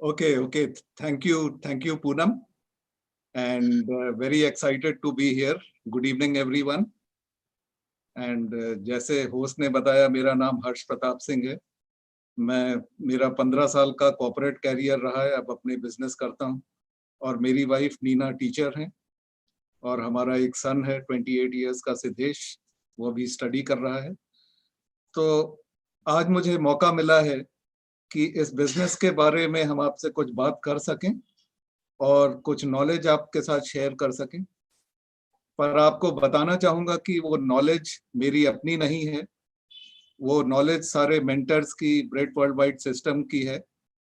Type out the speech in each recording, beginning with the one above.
Okay. Thank you, Poonam, and very excited to be here. Good evening, everyone. And जैसे host ने बताया, मेरा नाम हर्ष प्रताप सिंह है। मेरा 15 साल का कॉर्पोरेट कैरियर रहा है। अब अपने बिजनेस करता हूँ, और मेरी वाइफ नीना टीचर हैं, और हमारा एक सन है 28 इयर्स का सिद्धेश, वो भी स्टडी कर रहा है। तो आज मुझे मौका मिला है कि इस बिजनेस के बारे में हम आपसे कुछ बात कर सकें और कुछ नॉलेज आपके साथ शेयर कर सकें। पर आपको बताना चाहूंगा कि वो नॉलेज मेरी अपनी नहीं है, वो नॉलेज सारे मेंटर्स की, ब्रेड वर्ल्ड वाइड सिस्टम की है।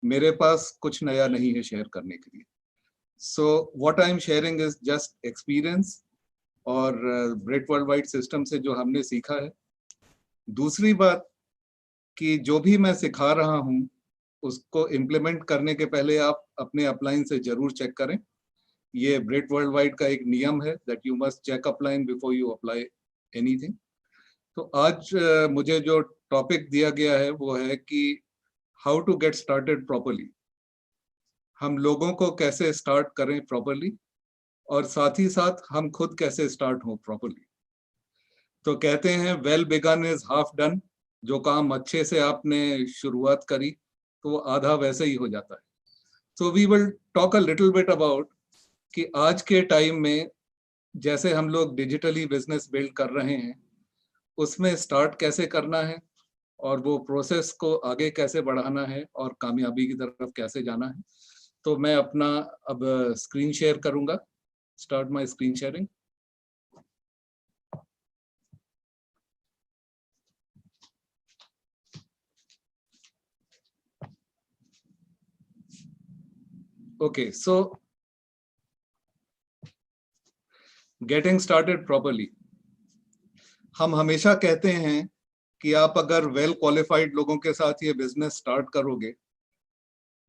मेरे पास कुछ नया नहीं है शेयर करने के लिए। So what I am sharing is just experience और ब्रेड वर्ल्ड वाइड सिस्टम से जो हमने सीखा है। दूसरी बात कि जो भी मैं सिखा रहा हूँ उसको इम्प्लीमेंट करने के पहले आप अपने अपलाइन से जरूर चेक करें। ये ब्रेड वर्ल्ड वाइड का एक नियम है that you must check upline before you apply anything. तो आज मुझे जो टॉपिक दिया गया है वो है कि how to get started properly. हम लोगों को कैसे स्टार्ट करें प्रॉपर्ली, और साथ ही साथ हम खुद कैसे स्टार्ट हों प्रॉपर्ली। तो कहते हैं well begun is half done. जो काम अच्छे से आपने शुरुआत करी तो वो आधा वैसे ही हो जाता है। So we will talk a little bit about कि आज के टाइम में जैसे हम लोग डिजिटली बिजनेस बिल्ड कर रहे हैं, उसमें स्टार्ट कैसे करना है, और वो प्रोसेस को आगे कैसे बढ़ाना है, और कामयाबी की तरफ कैसे जाना है। तो मैं अपना अब स्क्रीन शेयर करूंगा। Start my screen sharing. Okay, so getting started properly. हम हमेशा कहते हैं कि आप अगर वेल क्वालिफाइड लोगों के साथ ये बिजनेस स्टार्ट करोगे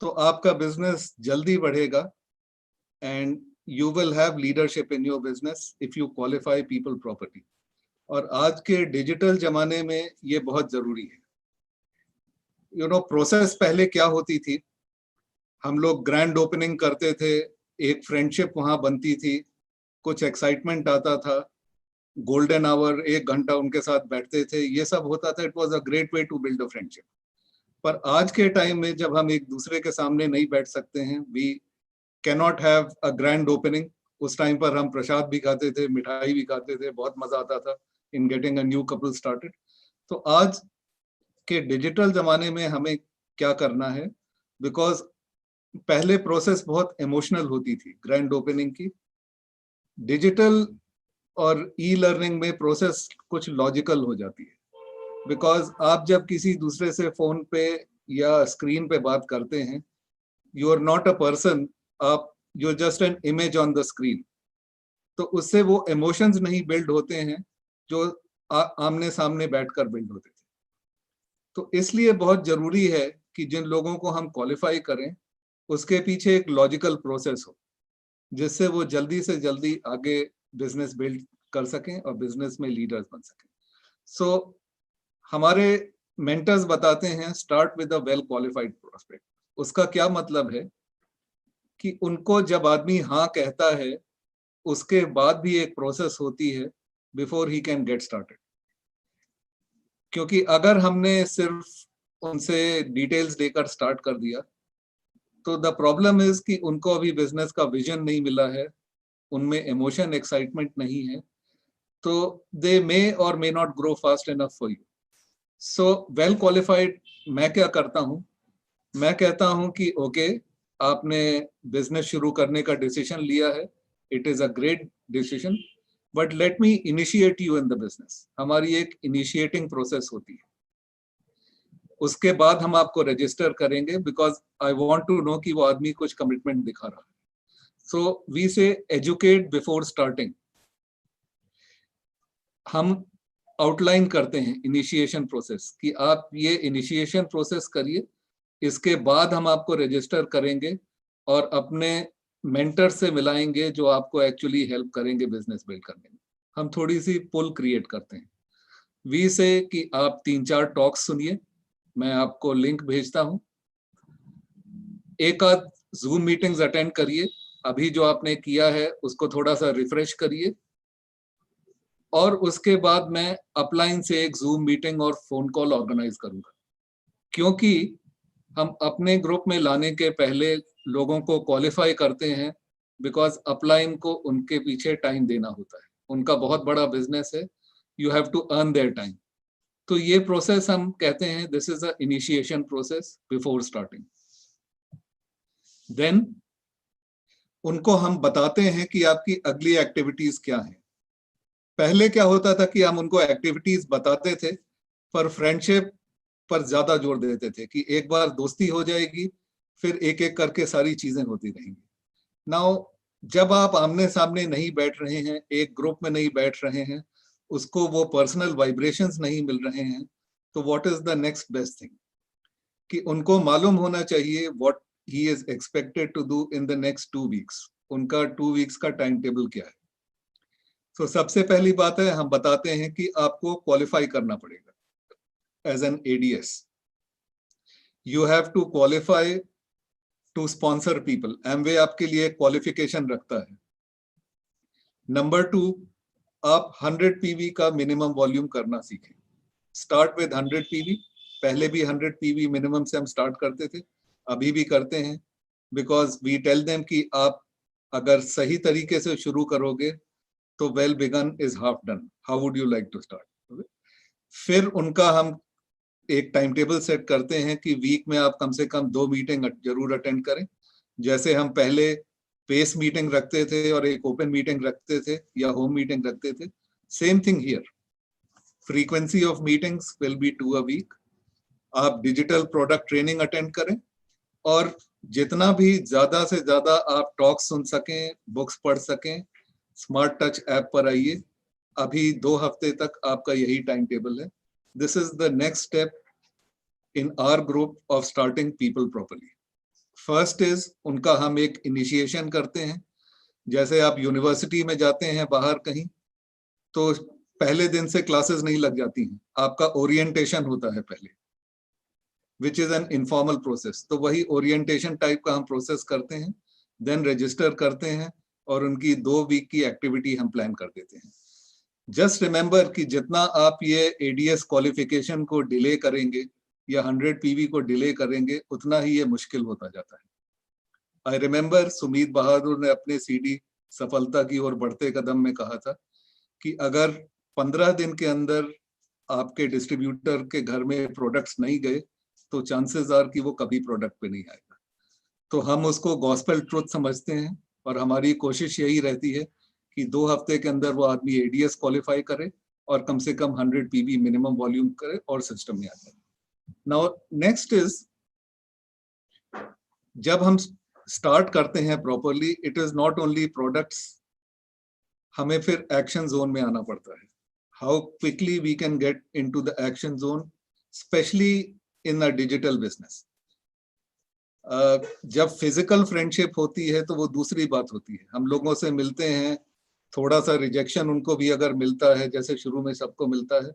तो आपका बिजनेस जल्दी बढ़ेगा, and you will have leadership in your business if you qualify people properly. और आज के डिजिटल जमाने में ये बहुत जरूरी है। प्रोसेस पहले क्या होती थी, हम लोग ग्रैंड ओपनिंग करते थे, एक फ्रेंडशिप वहां बनती थी, कुछ एक्साइटमेंट आता था, गोल्डन आवर 1 घंटा उनके साथ बैठते थे, ये सब होता था। It was a great way to build a friendship. पर आज के टाइम में जब हम एक दूसरे के सामने नहीं बैठ सकते हैं, we cannot have a grand opening. उस टाइम पर हम प्रसाद भी खाते थे, मिठाई भी खाते थे, बहुत मजा आता था in getting a new couple started. तो आज के डिजिटल जमाने में हमें क्या करना है, बिकॉज पहले प्रोसेस बहुत इमोशनल होती थी ग्रैंड ओपनिंग की। डिजिटल और ई लर्निंग में प्रोसेस कुछ लॉजिकल हो जाती है, बिकॉज आप जब किसी दूसरे से फोन पे या स्क्रीन पे बात करते हैं, you are not a person, आप you are just an image on the screen. तो उससे वो इमोशंस नहीं बिल्ड होते हैं जो आमने सामने बैठकर बिल्ड होते थे। तो इसलिए बहुत जरूरी है कि जिन लोगों को हम क्वालिफाई करें उसके पीछे एक लॉजिकल प्रोसेस हो, जिससे वो जल्दी से जल्दी आगे बिजनेस बिल्ड कर सकें और बिजनेस में लीडर्स बन सकें। सो हमारे मेंटर्स बताते हैं start with a well qualified prospect. उसका क्या मतलब है कि उनको जब आदमी हाँ कहता है उसके बाद भी एक प्रोसेस होती है before he can get started. क्योंकि अगर हमने सिर्फ उनसे डिटेल्स लेकर स्टार्ट कर दिया तो द प्रॉब्लम इज कि उनको अभी बिजनेस का विजन नहीं मिला है, उनमें इमोशन एक्साइटमेंट नहीं है, तो दे मे और may not grow fast enough for you. So well qualified मैं क्या करता हूँ, मैं कहता हूँ कि ओके, आपने बिजनेस शुरू करने का डिसीजन लिया है, it is a great decision, but let me initiate you in the business. हमारी एक इनिशिएटिंग प्रोसेस होती है, उसके बाद हम आपको रजिस्टर करेंगे, because I want to know कि वो आदमी कुछ कमिटमेंट दिखा रहा है। So we say educate before starting. हम आउटलाइन करते हैं इनिशिएशन प्रोसेस कि आप ये इनिशिएशन प्रोसेस करिए, इसके बाद हम आपको रजिस्टर करेंगे और अपने मेंटर से मिलाएंगे जो आपको एक्चुअली हेल्प करेंगे बिजनेस बिल्ड करने में। हम थोड़ी सी पुल क्रिएट करते हैं। वी से कि आप 3-4 टॉक्स सुनिए, मैं आपको लिंक भेजता हूं। एक आध जूम मीटिंग्स अटेंड करिए, अभी जो आपने किया है उसको थोड़ा सा रिफ्रेश करिए, और उसके बाद मैं अपलाइन से एक जूम मीटिंग और फोन कॉल ऑर्गेनाइज करूंगा, क्योंकि हम अपने ग्रुप में लाने के पहले लोगों को क्वालिफाई करते हैं, बिकॉज अपलाइन को उनके पीछे टाइम देना होता है, उनका बहुत बड़ा बिजनेस है, you have to earn their time. तो ये प्रोसेस हम कहते हैं this is a initiation process before starting. Then उनको हम बताते हैं कि आपकी अगली एक्टिविटीज क्या हैं। पहले क्या होता था कि हम उनको एक्टिविटीज बताते थे, पर फ्रेंडशिप पर ज्यादा जोर देते थे कि एक बार दोस्ती हो जाएगी, फिर एक एक करके सारी चीजें होती रहेंगी। नाउ जब आप आमने सामने नहीं बैठ रहे हैं, एक ग्रुप में नहीं बैठ रहे हैं, उसको वो पर्सनल वाइब्रेशंस नहीं मिल रहे हैं, तो what is the next best thing, कि उनको मालूम होना चाहिए what he is expected to do in the next 2 weeks, उनका 2 वीक्स का टाइम टेबल क्या है। तो सबसे पहली बात है, हम बताते हैं कि आपको क्वालिफाई करना पड़ेगा as an ADS, you have to qualify to sponsor people. Amway आपके लिए क्वालिफिकेशन रखता है। नंबर 2, आप 100 पीवी का मिनिमम वॉल्यूम करना सीखें। Start with 100 PV. पहले भी 100 पीवी मिनिमम से हम स्टार्ट करते थे, अभी भी करते हैं, बिकॉज वी टेल देम कि आप अगर सही तरीके से शुरू करोगे तो well begun is half done, how would you like to start. फिर उनका हम एक टाइम टेबल सेट करते हैं कि वीक में आप कम से कम 2 मीटिंग जरूर अटेंड करें। जैसे हम पहले पेस मीटिंग रखते थे और एक ओपन मीटिंग रखते थे या होम मीटिंग रखते थे, same thing here, frequency of meetings will be 2 a week। आप डिजिटल प्रोडक्ट ट्रेनिंग अटेंड करें, और जितना भी ज्यादा से ज्यादा आप टॉक सुन सकें, बुक्स पढ़ सकें, स्मार्ट टच ऐप पर आइए। अभी 2 हफ्ते तक आपका यही टाइम टेबल है। This is the next step in our group of starting people properly। First is उनका हम एक इनिशिएशन करते हैं। जैसे आप यूनिवर्सिटी में जाते हैं बाहर कहीं, तो पहले दिन से क्लासेस नहीं लग जाती हैं, आपका ओरिएंटेशन होता है पहले, which is an informal process. तो वही ओरिएंटेशन टाइप का हम प्रोसेस करते हैं, देन रजिस्टर करते हैं, और उनकी 2 वीक की एक्टिविटी हम प्लान कर देते हैं। जस्ट रिमेंबर कि जितना आप ये एडीएस क्वालिफिकेशन को डिले करेंगे या 100 पीवी को डिले करेंगे, उतना ही ये मुश्किल होता जाता है। आई रिमेंबर सुमीत बहादुर ने अपने सीडी सफलता की ओर बढ़ते कदम में कहा था कि अगर 15 दिन के अंदर आपके डिस्ट्रीब्यूटर के घर में प्रोडक्ट्स नहीं गए, तो चांसेस आर कि वो कभी प्रोडक्ट पे नहीं आएगा। तो हम उसको गॉस्पेल ट्रुथ समझते हैं, और हमारी कोशिश यही रहती है कि 2 हफ्ते के अंदर वो आदमी एडीएस क्वालिफाई करे और कम से कम 100 पीवी मिनिमम वॉल्यूम करे और सिस्टम में आ जाए। नाउ नेक्स्ट इज, जब हम स्टार्ट करते हैं properly, it is not only products, हमें फिर एक्शन जोन में आना पड़ता है। How quickly we can get into the action zone, specially in a digital business. जब फिजिकल फ्रेंडशिप होती है तो वो दूसरी बात होती है, हम लोगों से मिलते हैं, थोड़ा सा रिजेक्शन उनको भी अगर मिलता है, जैसे शुरू में सबको मिलता है,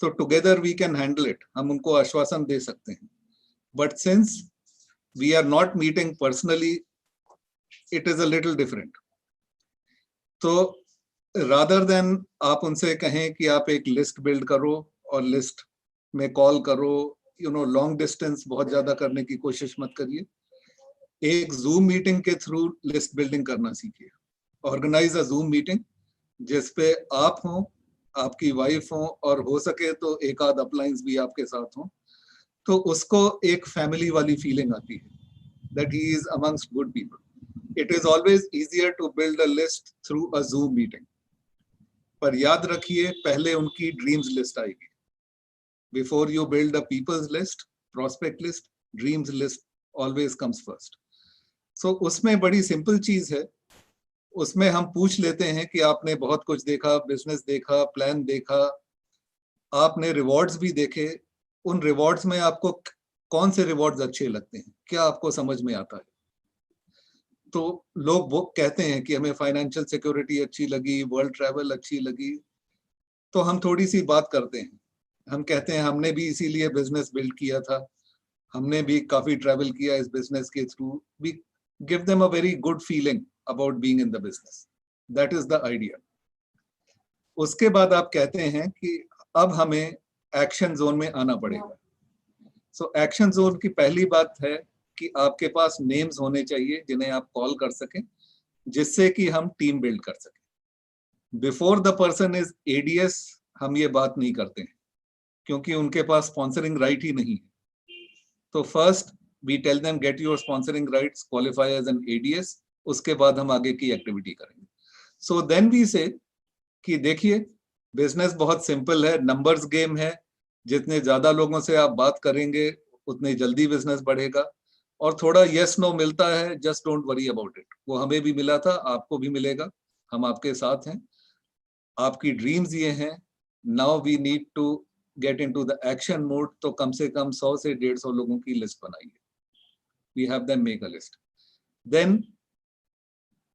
तो together we can handle it, हम उनको आश्वासन दे सकते हैं। But since we are not meeting personally, it is a little different. तो रादर देन आप उनसे कहें कि आप एक लिस्ट बिल्ड करो और लिस्ट में कॉल करो, लॉन्ग डिस्टेंस बहुत ज्यादा करने की कोशिश मत करिए। एक जूम मीटिंग के थ्रू लिस्ट बिल्डिंग करना सीखिए। ऑर्गेनाइज अ जूम मीटिंग जिसपे आप हों, आपकी वाइफ हो, और हो सके तो एक आध अपलाइंस भी आपके साथ हो, तो उसको एक फैमिली वाली फीलिंग आती है, that he is amongst good people. It is always easier to build a list through a Zoom meeting. पर याद रखिए, पहले उनकी ड्रीम्स लिस्ट आएगी। Before you build a people's list, prospect list, dreams list always comes first. So उसमें बड़ी simple चीज है, उसमें हम पूछ लेते हैं कि आपने बहुत कुछ देखा, बिजनेस देखा, प्लान देखा, आपने रिवॉर्ड्स भी देखे, उन रिवॉर्ड्स में आपको कौन से रिवॉर्ड्स अच्छे लगते हैं, क्या आपको समझ में आता है। तो लोग वो कहते हैं कि हमें फाइनेंशियल सिक्योरिटी अच्छी लगी, वर्ल्ड ट्रैवल अच्छी लगी, तो हम थोड़ी सी बात करते हैं, हम कहते हैं हमने भी इसीलिए बिजनेस बिल्ड किया था, हमने भी काफी ट्रैवल किया इस बिजनेस के through. We give them a very good feeling about being in the business. That is the idea. उसके बाद आप कहते हैं कि अब हमें एक्शन जोन में आना पड़ेगा. सो एक्शन जोन की पहली बात है कि आपके पास नेम्स होने चाहिए जिन्हें आप कॉल कर सकें, जिससे कि हम टीम बिल्ड कर सकें. Before the person is ADS हम ये बात नहीं करते हैं, क्योंकि उनके पास स्पॉन्सरिंग राइट ही नहीं है. तो first we tell them get your sponsoring rights, qualify as an ADS. उसके बाद हम आगे की एक्टिविटी करेंगे. सो देन वी से कि देखिए बिजनेस बहुत सिंपल है, नंबर्स गेम है. जितने ज्यादा लोगों से आप बात करेंगे उतने जल्दी बिजनेस बढ़ेगा. और थोड़ा यस नो मिलता है, just don't worry about it. वो हमें भी मिला था, आपको भी मिलेगा. हम आपके साथ हैं. आपकी ड्रीम्स ये हैं. Now we need to get into the action mode. तो कम से कम 100 से 150 लोगों की लिस्ट बनाइए. We have them make a list. Then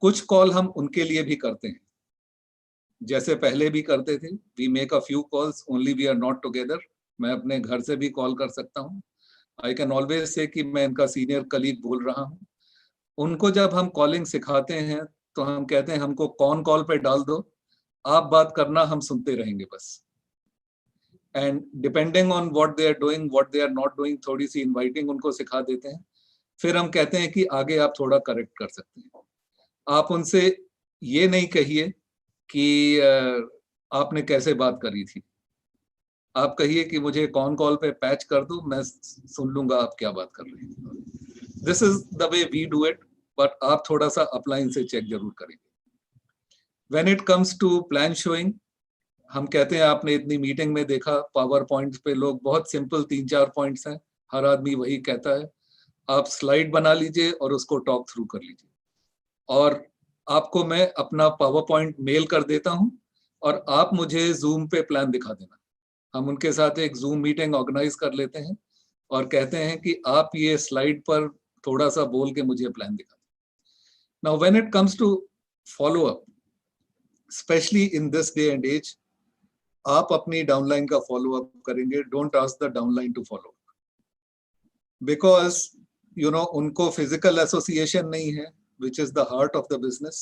कुछ कॉल हम उनके लिए भी करते हैं, जैसे पहले भी करते थे. We make a few calls only we are not together. मैं अपने घर से भी कॉल कर सकता हूँ. आई कैन ऑलवेज से कि मैं इनका सीनियर कलीग बोल रहा हूँ. उनको जब हम कॉलिंग सिखाते हैं तो हम कहते हैं हमको कौन कॉल पे डाल दो, आप बात करना, हम सुनते रहेंगे बस. And depending on what they are doing, what they are not doing, थोड़ी सी इनवाइटिंग उनको सिखा देते हैं. फिर हम कहते हैं कि आगे आप थोड़ा करेक्ट कर सकते हैं. आप उनसे ये नहीं कहिए कि आपने कैसे बात करी थी. आप कहिए कि मुझे कौन कॉल पे पैच कर दो, मैं सुन लूंगा आप क्या बात कर रहे हैं. This is the way we do it. But आप थोड़ा सा अपलाइन से चेक जरूर करेंगे. When it comes to plan showing, हम कहते हैं आपने इतनी मीटिंग में देखा पावर पॉइंट पे लोग बहुत सिंपल 3-4 पॉइंट्स हैं, हर आदमी वही कहता है. आप स्लाइड बना लीजिए और उसको टॉक थ्रू कर लीजिए. और आपको मैं अपना पावर पॉइंट मेल कर देता हूं और आप मुझे जूम पे प्लान दिखा देना. हम उनके साथ एक जूम मीटिंग ऑर्गेनाइज कर लेते हैं और कहते हैं कि आप ये स्लाइड पर थोड़ा सा बोल के मुझे प्लान दिखा दें. Now when it comes to follow up, especially in this day and age, आप अपनी डाउनलाइन का फॉलो अप करेंगे. Don't ask the downline to follow up, because you know उनको फिजिकल एसोसिएशन नहीं है, which is the heart of the business.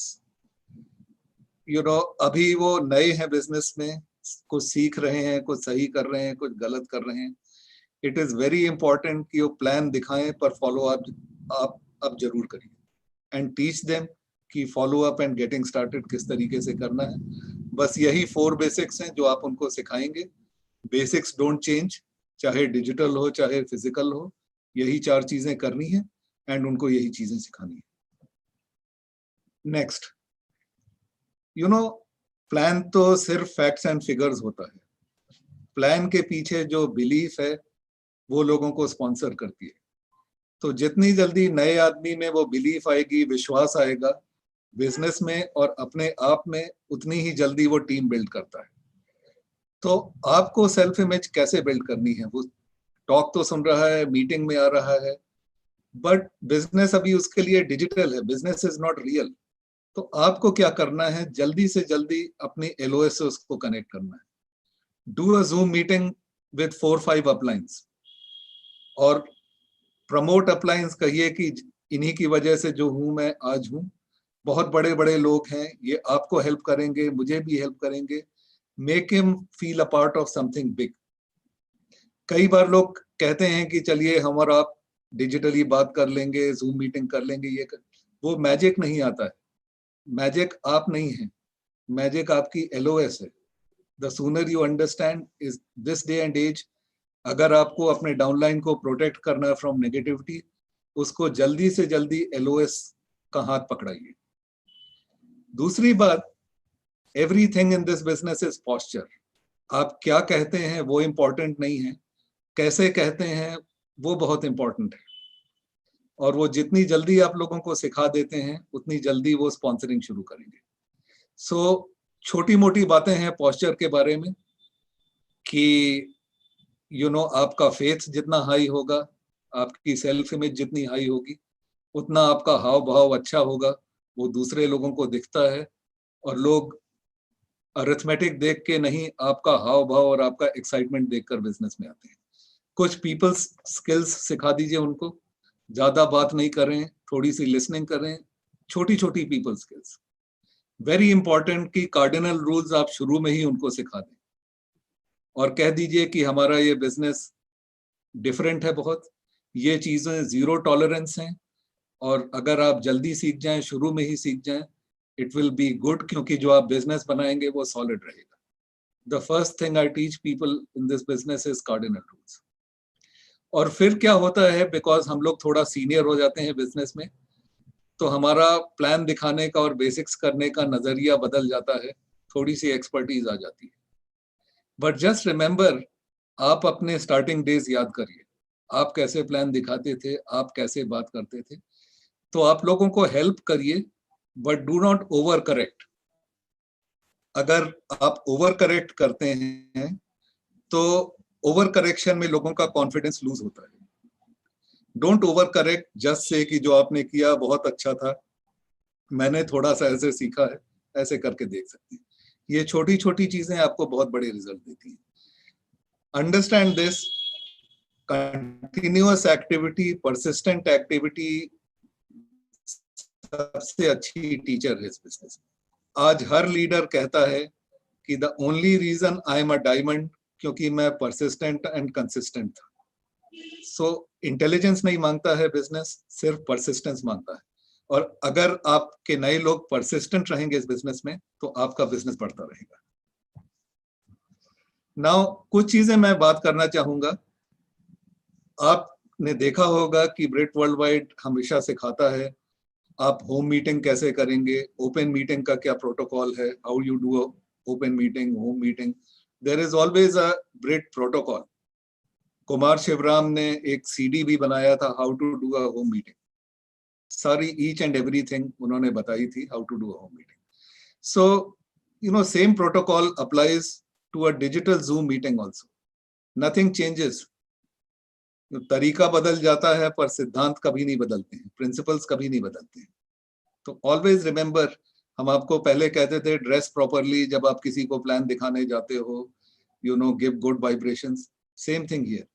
You know अभी वो नए हैं बिजनेस में, कुछ सीख रहे हैं, कुछ सही कर रहे हैं, कुछ गलत कर रहे हैं. इट इज वेरी इंपॉर्टेंट कि वो प्लान दिखाएं, पर फॉलो आप अब जरूर करिए. एंड टीच देम कि follow up and getting started किस तरीके से करना है. बस यही 4 बेसिक्स हैं जो आप उनको सिखाएंगे. बेसिक्स डोंट चेंज, चाहे डिजिटल हो चाहे फिजिकल हो, यही 4 चीजें करनी है एंड उनको यही चीजें सिखानी है. नेक्स्ट, यू नो प्लान तो सिर्फ फैक्ट्स एंड फिगर्स होता है. प्लान के पीछे जो बिलीफ है वो लोगों को स्पॉन्सर करती है. तो जितनी जल्दी नए आदमी में वो बिलीफ आएगी, विश्वास आएगा बिजनेस में और अपने आप में, उतनी ही जल्दी वो टीम बिल्ड करता है. तो आपको सेल्फ इमेज कैसे बिल्ड करनी है? वो टॉक तो सुन रहा है, मीटिंग में आ रहा है, बट बिजनेस अभी उसके लिए डिजिटल है. Business is not real. तो आपको क्या करना है? जल्दी से जल्दी अपनी एलओएस से उसको कनेक्ट करना है. Do a Zoom meeting with 4-5 अपलाइंस और प्रमोट अपलाइंस. कहिए कि इन्हीं की वजह से जो हूं मैं आज हूं. बहुत बड़े बड़े लोग हैं, ये आपको हेल्प करेंगे, मुझे भी हेल्प करेंगे. Make him feel a part of something big. कई बार लोग कहते हैं कि चलिए हम और आप डिजिटली बात कर लेंगे, जूम मीटिंग कर लेंगे, वो मैजिक नहीं आता है. मैजिक आप नहीं है, मैजिक आपकी एलओएस है. The sooner you understand is this day and age. अगर आपको अपने डाउनलाइन को प्रोटेक्ट करना है फ्रॉम नेगेटिविटी, उसको जल्दी से जल्दी एलओएस का हाथ पकड़ाइए. दूसरी बात, everything in this business is posture. आप क्या कहते हैं वो इंपॉर्टेंट नहीं है, कैसे कहते हैं वो बहुत इंपॉर्टेंट है. और वो जितनी जल्दी आप लोगों को सिखा देते हैं उतनी जल्दी वो स्पॉन्सरिंग शुरू करेंगे. सो छोटी मोटी बातें हैं पॉस्चर के बारे में कि यू नो आपका फेथ जितना हाई होगा, आपकी सेल्फ इमेज जितनी हाई होगी, उतना आपका हाव भाव अच्छा होगा. वो दूसरे लोगों को दिखता है और लोग अरिथमेटिक देख के नहीं, आपका हाव भाव और आपका एक्साइटमेंट देखकर बिजनेस में आते हैं. कुछ पीपल्स स्किल्स सिखा दीजिए उनको, ज्यादा बात नहीं करें, थोड़ी सी लिसनिंग करें, छोटी छोटी पीपल स्किल्स। वेरी इंपॉर्टेंट कि कार्डिनल रूल्स आप शुरू में ही उनको सिखा दें और कह दीजिए कि हमारा ये बिजनेस डिफरेंट है बहुत, ये चीजें जीरो टॉलरेंस हैं, और अगर आप जल्दी सीख जाएं, शुरू में ही सीख जाएं, इट विल बी गुड, क्योंकि जो आप बिजनेस बनाएंगे वो सॉलिड रहेगा। The first thing I teach people in this business is cardinal rules. और फिर क्या होता है, बिकॉज हम लोग थोड़ा सीनियर हो जाते हैं बिजनेस में, तो हमारा प्लान दिखाने का और बेसिक्स करने का नजरिया बदल जाता है, थोड़ी सी एक्सपर्टीज आ जाती है। बट जस्ट रिमेंबर, आप अपने स्टार्टिंग डेज याद करिए, आप कैसे प्लान दिखाते थे, आप कैसे बात करते थे। तो आप लोगों को हेल्प करिए, but do not over correct. अगर आप ओवर करेक्ट करते हैं तो ओवर करेक्शन में लोगों का कॉन्फिडेंस लूज होता है। Don't over correct just say कि जो आपने किया बहुत अच्छा था, मैंने थोड़ा सा ऐसे सीखा है, ऐसे करके देख सकते हैं। ये छोटी छोटी चीजें आपको बहुत बड़े रिजल्ट देती हैं। Understand this, continuous activity, persistent activity सबसे अच्छी टीचर है इस बिजनेस में। आज हर लीडर कहता है कि the only reason I am a diamond, क्योंकि मैं परसिस्टेंट एंड कंसिस्टेंट था। सो इंटेलिजेंस नहीं मांगता है बिजनेस, सिर्फ परसिस्टेंस मांगता है। और अगर आपके नए लोग परसिस्टेंट रहेंगे इस बिजनेस में, तो आपका बिजनेस बढ़ता रहेगा। नाउ कुछ चीजें मैं बात करना चाहूंगा। आपने देखा होगा कि ब्रिट वर्ल्ड वाइड हमेशा सिखाता है आप होम मीटिंग कैसे करेंगे, ओपन मीटिंग का क्या प्रोटोकॉल है, how you do open meeting, home meeting. There is always a brit protocol. Kumar Shivram ने एक सीडी भी बनाया था, how to do a home meeting. सारी ईच एंड एवरीथिंग उन्होंने बताई थी, how to do a home meeting. So same protocol applies to a digital Zoom meeting also. Nothing changes. तरीका बदल जाता है पर सिद्धांत कभी नहीं बदलते हैं, प्रिंसिपल्स कभी नहीं बदलते हैं। तो ऑलवेज रिमेंबर, हम आपको पहले कहते थे ड्रेस प्रॉपरली जब आप किसी को प्लान दिखाने जाते हो, give good vibrations. Same thing here,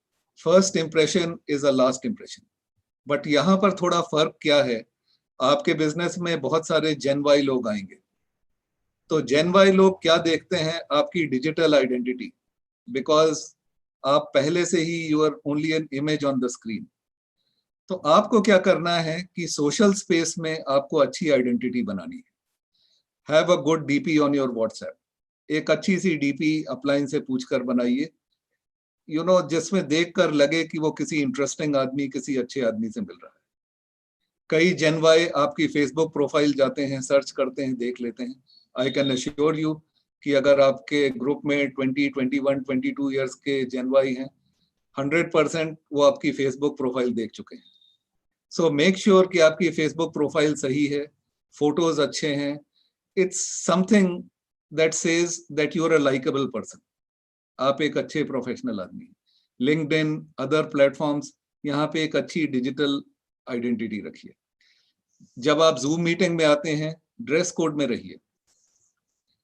first impression is a last impression. But यहाँ पर थोड़ा फर्क क्या है, आपके बिजनेस में बहुत सारे जेन वाई लोग आएंगे, तो जेन वाई लोग क्या देखते हैं, आपकी डिजिटल आइडेंटिटी, बिकॉज आप पहले से ही you are only an image on the screen. तो आपको क्या करना है कि सोशल स्पेस में आपको अच्छी आइडेंटिटी बनानी है। Have a good DP on your WhatsApp. एक अच्छी सी डीपी अपलाइन से पूछकर बनाइए, जिसमें देखकर लगे कि वो किसी इंटरेस्टिंग आदमी, किसी अच्छे आदमी से मिल रहा है। कई जेन वाई आपकी फेसबुक प्रोफाइल जाते हैं, सर्च करते हैं, देख लेते हैं। आई कैन अश्योर यू कि अगर आपके ग्रुप में 20, 21, 22 ईयर्स के जेन वाई हैं, 100% वो आपकी फेसबुक प्रोफाइल देख चुके हैं। सो मेक श्योर कि आपकी फेसबुक प्रोफाइल सही है, फोटोज अच्छे हैं। It's something that says that you are a likeable person, आप एक अच्छे प्रोफेशनल आदमी। लिंक्डइन, अदर प्लेटफॉर्म्स, यहाँ पे एक अच्छी डिजिटल आइडेंटिटी रखिए। जब आप जूम मीटिंग में आते हैं, ड्रेस कोड में रहिए।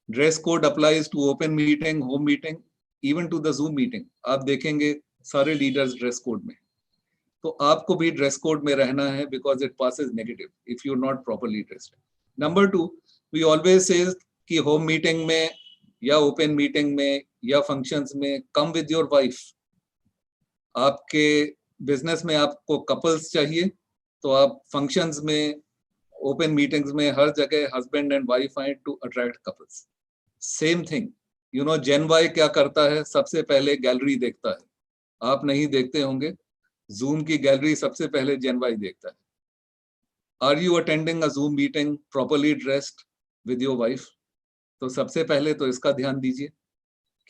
Dress code applies to open meeting, home meeting, even to the Zoom meeting. आप देखेंगे सारे लीडर्स ड्रेस कोड में, तो आपको भी ड्रेस कोड में रहना है, because it passes negative if you not properly dressed. Number 2, we always say कि होम मीटिंग में या ओपन मीटिंग में या फंक्शंस में कम विद योर वाइफ। आपके बिजनेस में आपको कपल्स चाहिए, तो आप फंक्शंस में, ओपन मीटिंग्स में, हर जगह हस्बैंड एंड वाइफ आए to attract couples. Same thing, Gen Y क्या करता है, सबसे पहले गैलरी देखता है। आप नहीं देखते होंगे, जूम की गैलरी सबसे पहले जेन वाई देखता है। Are you attending a Zoom meeting properly dressed with your wife? तो सबसे पहले तो इसका ध्यान दीजिए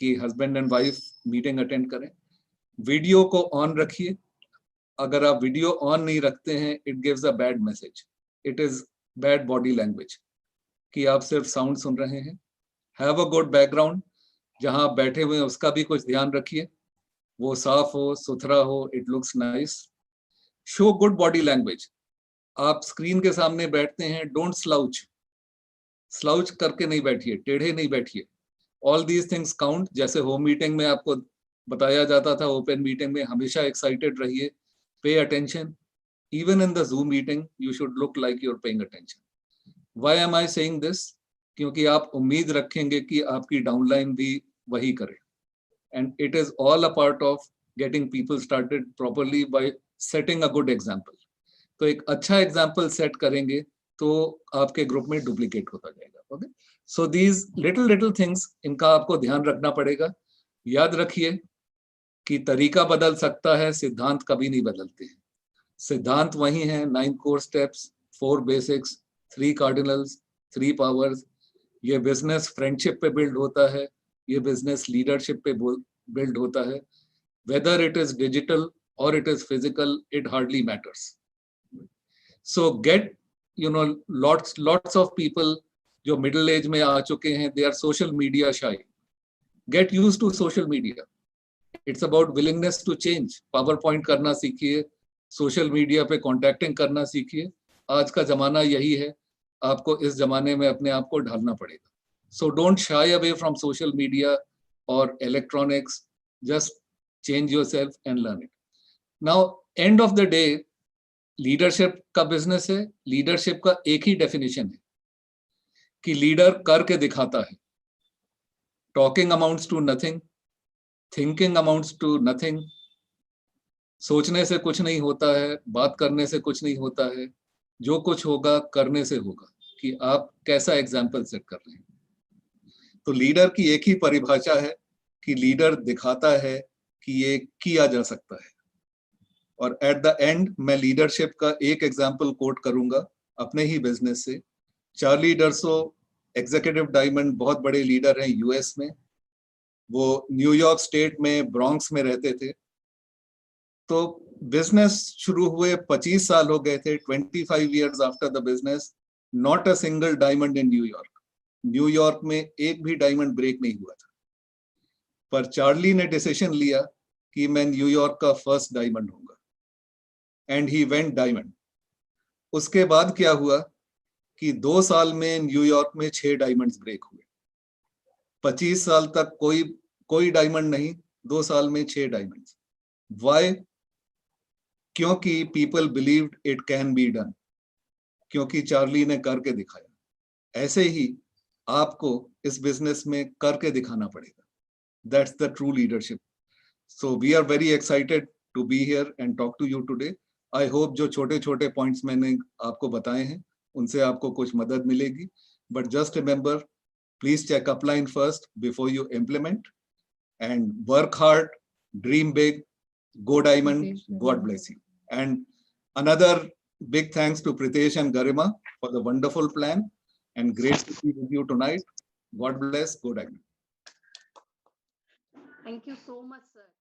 कि husband and wife meeting attend करें। वीडियो को ऑन रखिए। अगर आप वीडियो ऑन नहीं रखते हैं, it gives a bad message, it is bad body language कि आप सिर्फ साउंड सुन रहे हैं। हैव अ गुड बैकग्राउंड, जहां आप बैठे हुए हैं उसका भी कुछ ध्यान रखिए, वो साफ हो, सुथरा हो, it looks nice. Show good body language. आप स्क्रीन के सामने बैठते हैं, डोंट स्लाउच। स्लाउच करके नहीं बैठिए, टेढ़े नहीं बैठिए। All these things count. जैसे होम मीटिंग में आपको बताया जाता था ओपन मीटिंग में, हमेशा एक्साइटेड रहिए, pay attention, even in the Zoom meeting you should look like you're paying attention. Why am I saying this? क्योंकि आप उम्मीद रखेंगे कि आपकी डाउनलाइन भी वही करे, and it is all a part of getting people started properly by setting a good example. तो एक अच्छा एग्जाम्पल सेट करेंगे तो आपके ग्रुप में डुप्लीकेट होता जाएगा. Okay, so these little things, इनका आपको ध्यान रखना पड़ेगा. याद रखिए कि तरीका बदल सकता है, सिद्धांत कभी नहीं बदलते हैं. सिद्धांत वही है, 9 core steps, 4 basics, 3 cardinals, 3 powers. ये बिजनेस फ्रेंडशिप पे बिल्ड होता है, ये बिजनेस लीडरशिप पे बिल्ड होता है. Whether it is digital or it is physical, it hardly matters. So get, lots of people जो middle age में आ चुके हैं, they are social media shy. Get used to social media. It's about willingness to change. PowerPoint करना सीखिए, social media पे contacting करना सीखिए. आज का जमाना यही है, आपको इस जमाने में अपने आप को ढालना पड़ेगा. So don't shy away from social media or electronics. Just change yourself and learn it. Now, end of the day, leadership का बिजनेस है. लीडरशिप का एक ही डेफिनेशन है कि लीडर करके दिखाता है. Talking amounts to nothing, thinking amounts to nothing. सोचने से कुछ नहीं होता है, बात करने से कुछ नहीं होता है. जो कुछ होगा करने से होगा, कि आप कैसा एग्जाम्पल सेट कर रहे हैं. तो लीडर की एक ही परिभाषा है कि लीडर दिखाता है कि ये किया जा सकता है. और एट द एंड मैं लीडरशिप का एक एग्जाम्पल कोट करूंगा अपने ही बिजनेस से. चार्ली डर्सो, एग्जीक्यूटिव डायमंड, बहुत बड़े लीडर हैं यूएस में. वो न्यूयॉर्क स्टेट में ब्रॉन्क्स में रहते थे. तो बिजनेस शुरू हुए 25 साल हो गए थे. 25 years after the business, not a single diamond in New York. New York में एक भी डायमंड ब्रेक नहीं हुआ था. पर चार्ली ने डिसीजन लिया कि मैं न्यूयॉर्क का फर्स्ट डायमंड हूंगा, एंड ही वेंट डायमंड. उसके बाद क्या हुआ कि 2 साल में न्यूयॉर्क में 6 डायमंड्स ब्रेक हुए. 25 साल तक कोई डायमंड नहीं, 2 साल में 6 डायमंड्स. व्हाई? क्योंकि people believed it can be done, क्योंकि चार्ली ने करके दिखाया. ऐसे ही आपको इस बिजनेस में करके दिखाना पड़ेगा. That's the true leadership. So we are very excited to be here and talk to you today. I hope जो छोटे छोटे पॉइंट्स मैंने आपको बताए हैं उनसे आपको कुछ मदद मिलेगी. But just remember, please check upline first before you implement, and work hard, dream big, go diamond. God bless you. And another big thanks to Pritesh and Garima for the wonderful plan, and great to be with you tonight. God bless. Go diamond. Thank you so much, sir.